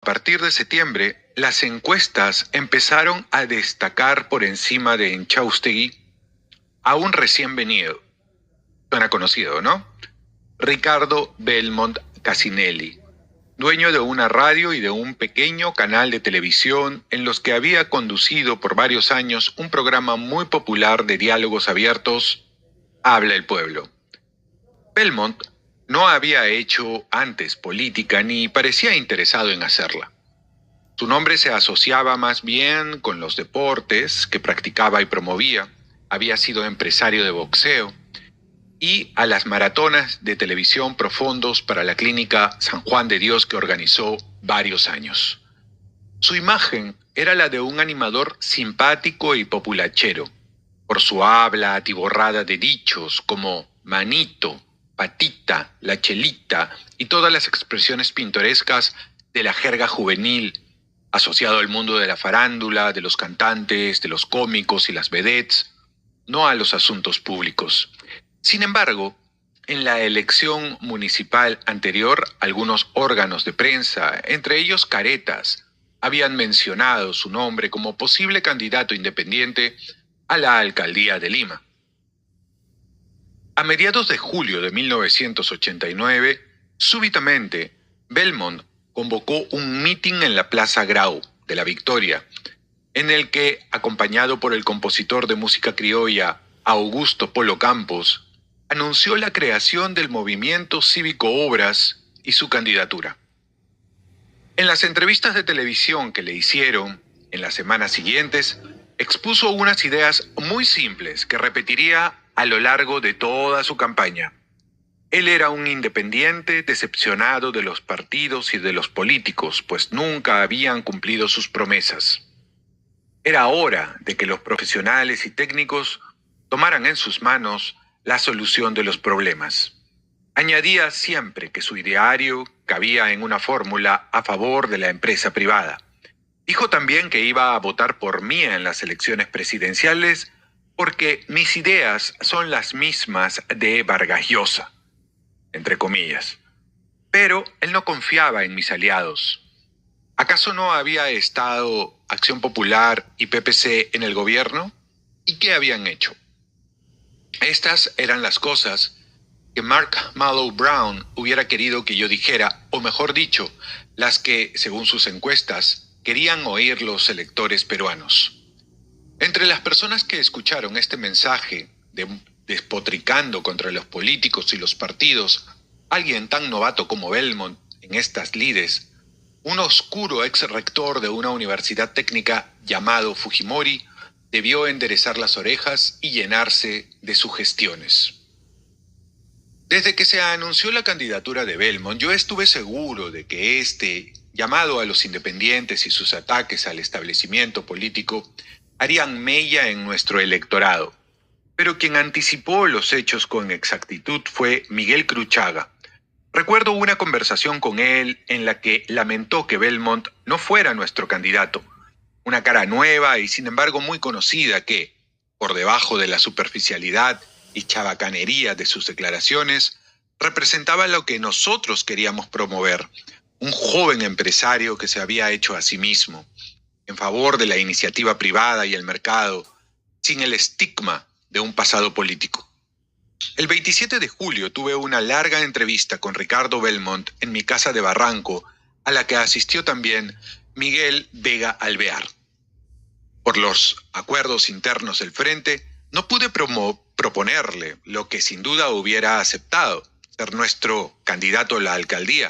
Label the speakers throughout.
Speaker 1: partir de septiembre, las encuestas empezaron a destacar por encima de Enchaustegui a un recién venido. Suena conocido, ¿no? Ricardo Belmont Casinelli, dueño de una radio y de un pequeño canal de televisión en los que había conducido por varios años un programa muy popular de diálogos abiertos, Habla el Pueblo. Belmont no había hecho antes política ni parecía interesado en hacerla. Su nombre se asociaba más bien con los deportes que practicaba y promovía. Había sido empresario de boxeo y a las maratonas de televisión profundos para la clínica San Juan de Dios que organizó varios años. Su imagen era la de un animador simpático y populachero, por su habla atiborrada de dichos como manito, patita, la chelita y todas las expresiones pintorescas de la jerga juvenil, asociado al mundo de la farándula, de los cantantes, de los cómicos y las vedettes, no a los asuntos públicos. Sin embargo, en la elección municipal anterior, algunos órganos de prensa, entre ellos Caretas, habían mencionado su nombre como posible candidato independiente a la alcaldía de Lima. A mediados de julio de 1989, súbitamente, Belmont convocó un mitin en la Plaza Grau de la Victoria, en el que, acompañado por el compositor de música criolla Augusto Polo Campos, anunció la creación del movimiento cívico Obras y su candidatura. En las entrevistas de televisión que le hicieron en las semanas siguientes, expuso unas ideas muy simples que repetiría a lo largo de toda su campaña. Él era un independiente decepcionado de los partidos y de los políticos, pues nunca habían cumplido sus promesas. Era hora de que los profesionales y técnicos tomaran en sus manos la solución de los problemas. Añadía siempre que su ideario cabía en una fórmula a favor de la empresa privada. Dijo también que iba a votar por mí en las elecciones presidenciales porque mis ideas son las mismas de Vargas Llosa, entre comillas. Pero él no confiaba en mis aliados. ¿Acaso no había estado Acción Popular y PPC en el gobierno? ¿Y qué habían hecho? Estas eran las cosas que Mark Mallow Brown hubiera querido que yo dijera, o mejor dicho, las que, según sus encuestas, querían oír los electores peruanos. Entre las personas que escucharon este mensaje despotricando contra los políticos y los partidos, alguien tan novato como Belmont en estas lides, un oscuro ex rector de una universidad técnica llamado Fujimori, debió enderezar las orejas y llenarse de sugestiones. Desde que se anunció la candidatura de Belmont, yo estuve seguro de que este llamado a los independientes y sus ataques al establecimiento político harían mella en nuestro electorado. Pero quien anticipó los hechos con exactitud fue Miguel Cruchaga. Recuerdo una conversación con él en la que lamentó que Belmont no fuera nuestro candidato. Una cara nueva y sin embargo muy conocida que, por debajo de la superficialidad y chabacanería de sus declaraciones, representaba lo que nosotros queríamos promover, un joven empresario que se había hecho a sí mismo, en favor de la iniciativa privada y el mercado, sin el estigma de un pasado político. El 27 de julio tuve una larga entrevista con Ricardo Belmont en mi casa de Barranco, a la que asistió también Miguel Vega Alvear. Por los acuerdos internos del frente, no pude proponerle lo que sin duda hubiera aceptado, ser nuestro candidato a la alcaldía,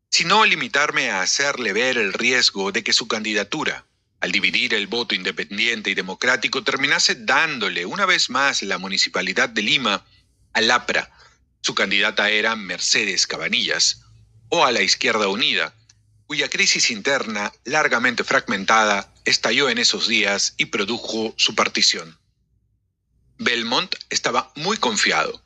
Speaker 1: sino limitarme a hacerle ver el riesgo de que su candidatura, al dividir el voto independiente y democrático, terminase dándole una vez más la Municipalidad de Lima al APRA. Su candidata era Mercedes Cabanillas, o a la Izquierda Unida, cuya crisis interna, largamente fragmentada, estalló en esos días y produjo su partición. Belmont estaba muy confiado.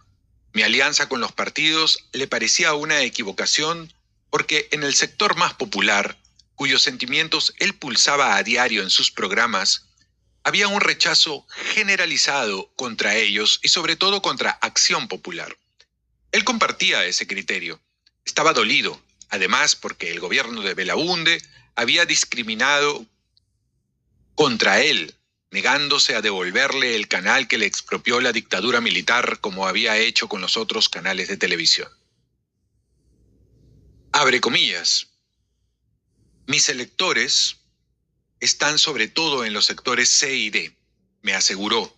Speaker 1: Mi alianza con los partidos le parecía una equivocación porque en el sector más popular, cuyos sentimientos él pulsaba a diario en sus programas, había un rechazo generalizado contra ellos y sobre todo contra Acción Popular. Él compartía ese criterio. Estaba dolido, Además, porque el gobierno de Belaúnde había discriminado contra él, negándose a devolverle el canal que le expropió la dictadura militar como había hecho con los otros canales de televisión. Abre comillas. Mis electores están sobre todo en los sectores C y D, me aseguró,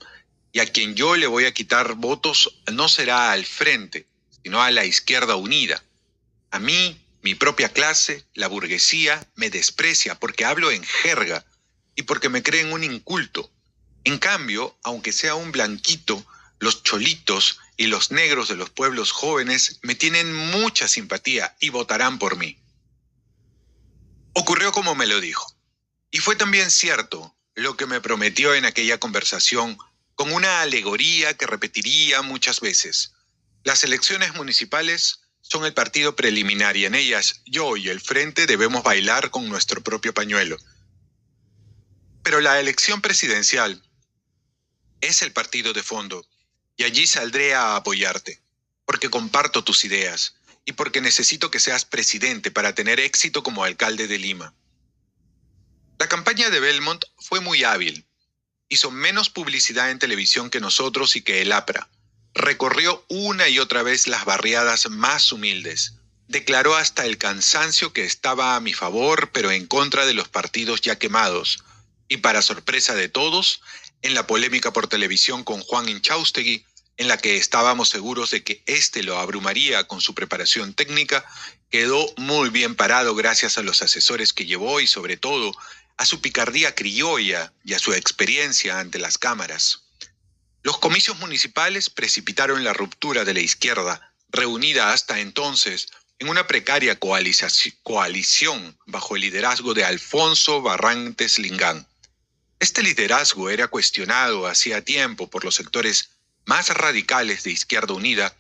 Speaker 1: y a quien yo le voy a quitar votos no será al frente, sino a la izquierda unida. A mí, mi propia clase, la burguesía, me desprecia porque hablo en jerga y porque me creen un inculto. En cambio, aunque sea un blanquito, los cholitos y los negros de los pueblos jóvenes me tienen mucha simpatía y votarán por mí. Ocurrió como me lo dijo. Y fue también cierto lo que me prometió en aquella conversación con una alegoría que repetiría muchas veces. Las elecciones municipales son el partido preliminar y en ellas yo y el Frente debemos bailar con nuestro propio pañuelo. Pero la elección presidencial es el partido de fondo y allí saldré a apoyarte, porque comparto tus ideas y porque necesito que seas presidente para tener éxito como alcalde de Lima. La campaña de Belmont fue muy hábil. Hizo menos publicidad en televisión que nosotros y que el APRA. Recorrió una y otra vez las barriadas más humildes. Declaró hasta el cansancio que estaba a mi favor, pero en contra de los partidos ya quemados. Y para sorpresa de todos, en la polémica por televisión con Juan Inchaustegui, en la que estábamos seguros de que éste lo abrumaría con su preparación técnica, quedó muy bien parado gracias a los asesores que llevó y sobre todo a su picardía criolla y a su experiencia ante las cámaras. Los comicios municipales precipitaron la ruptura de la izquierda, reunida hasta entonces en una precaria coalición bajo el liderazgo de Alfonso Barrantes Lingán. Este liderazgo era cuestionado hacía tiempo por los sectores más radicales de Izquierda Unida,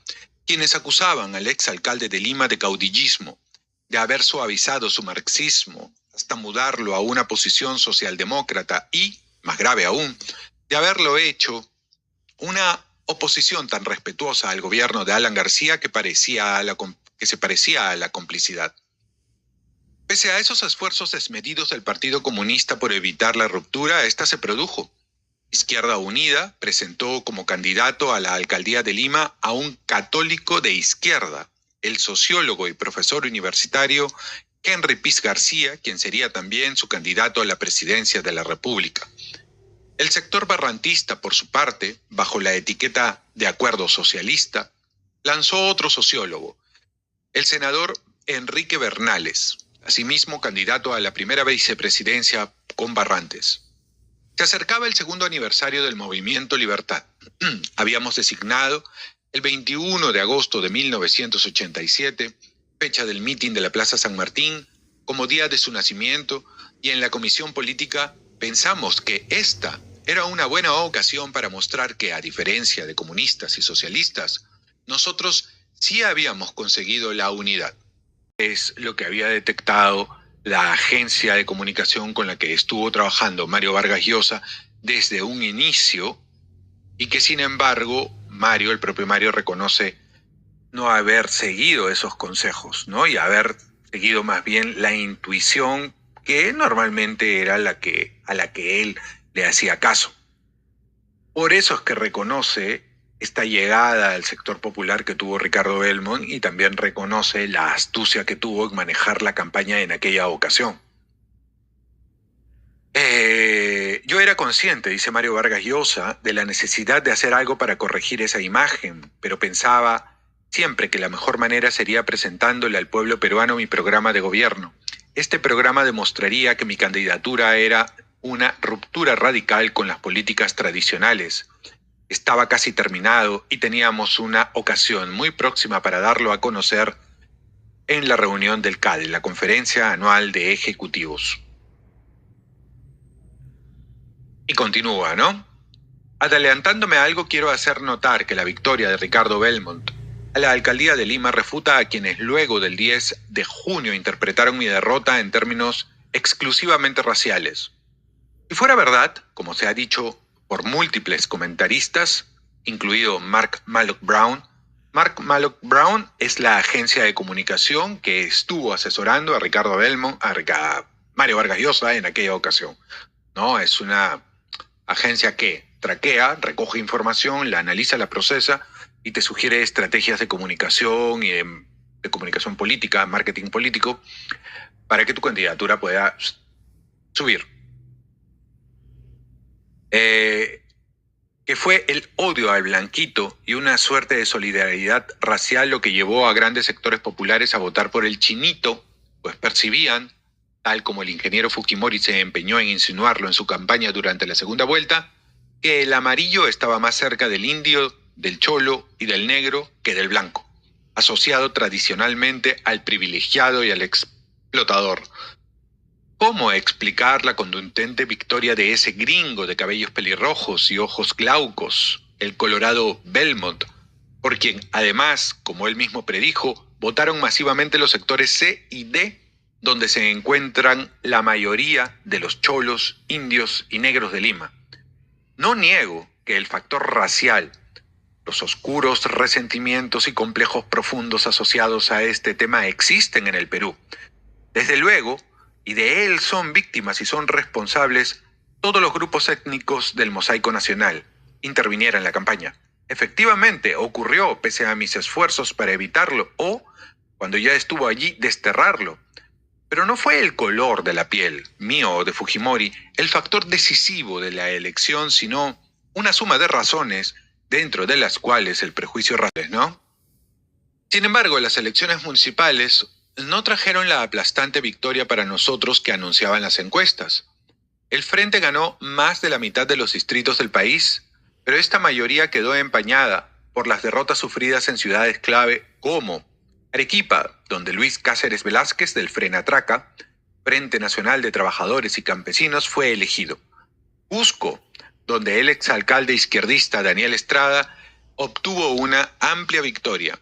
Speaker 1: quienes acusaban al exalcalde de Lima de caudillismo, de haber suavizado su marxismo hasta mudarlo a una posición socialdemócrata y, más grave aún, de haberlo hecho una oposición tan respetuosa al gobierno de Alan García que se parecía a la complicidad. Pese a esos esfuerzos desmedidos del Partido Comunista por evitar la ruptura, esta se produjo. Izquierda Unida presentó como candidato a la alcaldía de Lima a un católico de izquierda, el sociólogo y profesor universitario Henry Piz García, quien sería también su candidato a la presidencia de la República. El sector barrantista, por su parte, bajo la etiqueta de Acuerdo Socialista, lanzó otro sociólogo, el senador Enrique Bernales, asimismo candidato a la primera vicepresidencia con Barrantes. Se acercaba el segundo aniversario del Movimiento Libertad. Habíamos designado el 21 de agosto de 1987, fecha del mitin de la Plaza San Martín, como día de su nacimiento, y en la comisión política pensamos que esta era una buena ocasión para mostrar que, a diferencia de comunistas y socialistas, nosotros sí habíamos conseguido la unidad. Es lo que había detectado la agencia de comunicación con la que estuvo trabajando Mario Vargas Llosa desde un inicio y que, sin embargo, el propio Mario reconoce no haber seguido esos consejos, ¿no? Y haber seguido más bien la intuición que normalmente era a la que él le hacía caso. Por eso es que reconoce esta llegada al sector popular que tuvo Ricardo Belmont y también reconoce la astucia que tuvo en manejar la campaña en aquella ocasión. Yo era consciente, dice Mario Vargas Llosa, de la necesidad de hacer algo para corregir esa imagen, pero pensaba siempre que la mejor manera sería presentándole al pueblo peruano mi programa de gobierno. Este programa demostraría que mi candidatura era una ruptura radical con las políticas tradicionales. Estaba casi terminado y teníamos una ocasión muy próxima para darlo a conocer en la reunión del CADE, la Conferencia Anual de Ejecutivos. Y continúa, ¿no? Adelantándome a algo, quiero hacer notar que la victoria de Ricardo Belmont a la alcaldía de Lima refuta a quienes luego del 10 de junio interpretaron mi derrota en términos exclusivamente raciales. Si fuera verdad, como se ha dicho por múltiples comentaristas, incluido Mark Malloch Brown, Mark Malloch Brown es la agencia de comunicación que estuvo asesorando a Ricardo Belmont, a Mario Vargas Llosa en aquella ocasión, ¿no? Es una agencia que traquea, recoge información, la analiza, la procesa y te sugiere estrategias de comunicación y de comunicación política, marketing político, para que tu candidatura pueda subir. Que fue el odio al blanquito y una suerte de solidaridad racial lo que llevó a grandes sectores populares a votar por el chinito, pues percibían, tal como el ingeniero Fujimori se empeñó en insinuarlo en su campaña durante la segunda vuelta, que el amarillo estaba más cerca del indio, del cholo y del negro que del blanco, asociado tradicionalmente al privilegiado y al explotador. ¿Cómo explicar la contundente victoria de ese gringo de cabellos pelirrojos y ojos glaucos, el colorado Belmont, por quien además, como él mismo predijo, votaron masivamente los sectores C y D, donde se encuentran la mayoría de los cholos, indios y negros de Lima? No niego que el factor racial, los oscuros resentimientos y complejos profundos asociados a este tema existen en el Perú. Desde luego, y de él son víctimas y son responsables todos los grupos étnicos del mosaico nacional, interviniera en la campaña. Efectivamente, ocurrió pese a mis esfuerzos para evitarlo o, cuando ya estuvo allí, desterrarlo. Pero no fue el color de la piel, mío o de Fujimori, el factor decisivo de la elección, sino una suma de razones dentro de las cuales el prejuicio racial, ¿no? Sin embargo, las elecciones municipales no trajeron la aplastante victoria para nosotros que anunciaban las encuestas. El Frente ganó más de la mitad de los distritos del país, pero esta mayoría quedó empañada por las derrotas sufridas en ciudades clave como Arequipa, donde Luis Cáceres Velázquez del Frenatraca, Frente Nacional de Trabajadores y Campesinos, fue elegido. Cusco, donde el exalcalde izquierdista Daniel Estrada obtuvo una amplia victoria.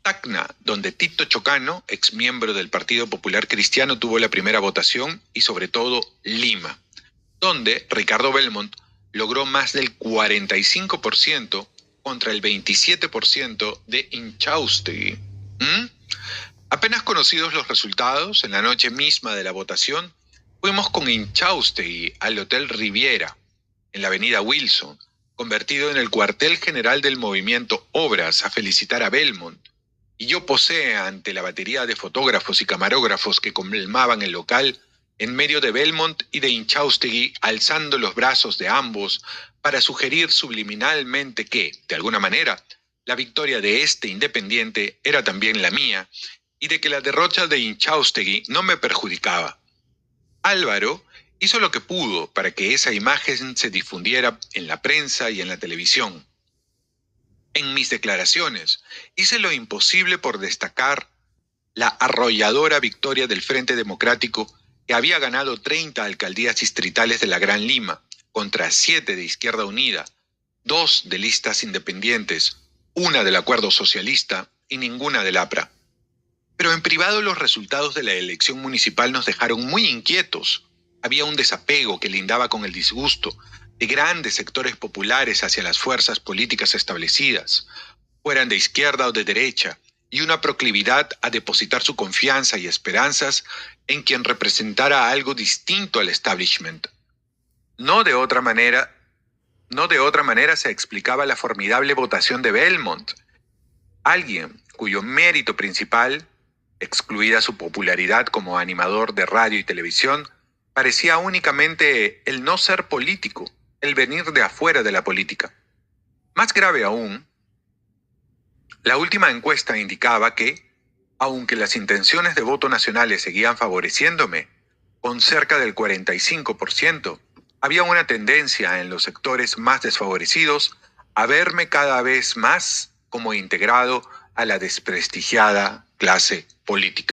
Speaker 1: Tacna, donde Tito Chocano, exmiembro del Partido Popular Cristiano, tuvo la primera votación, y sobre todo Lima, donde Ricardo Belmont logró más del 45% contra el 27% de Inchaustegui. Apenas conocidos los resultados, en la noche misma de la votación, fuimos con Inchaustegui al Hotel Riviera, en la avenida Wilson, convertido en el cuartel general del movimiento Obras, a felicitar a Belmont. Y yo posé ante la batería de fotógrafos y camarógrafos que colmaban el local, en medio de Belmont y de Inchaustegui, alzando los brazos de ambos para sugerir subliminalmente que, de alguna manera, la victoria de este independiente era también la mía, y de que la derrota de Inchaustegui no me perjudicaba. Álvaro hizo lo que pudo para que esa imagen se difundiera en la prensa y en la televisión. En mis declaraciones hice lo imposible por destacar la arrolladora victoria del Frente Democrático, que había ganado 30 alcaldías distritales de la Gran Lima, contra 7 de Izquierda Unida, 2 de listas independientes, 1 del Acuerdo Socialista y ninguna del APRA. Pero en privado los resultados de la elección municipal nos dejaron muy inquietos. Había un desapego que lindaba con el disgusto de grandes sectores populares hacia las fuerzas políticas establecidas, fueran de izquierda o de derecha, y una proclividad a depositar su confianza y esperanzas en quien representara algo distinto al establishment. No de otra manera se explicaba la formidable votación de Belmont, alguien cuyo mérito principal, excluida su popularidad como animador de radio y televisión, parecía únicamente el no ser político, el venir de afuera de la política. Más grave aún, la última encuesta indicaba que, aunque las intenciones de voto nacionales seguían favoreciéndome, con cerca del 45%, había una tendencia en los sectores más desfavorecidos a verme cada vez más como integrado a la desprestigiada clase política.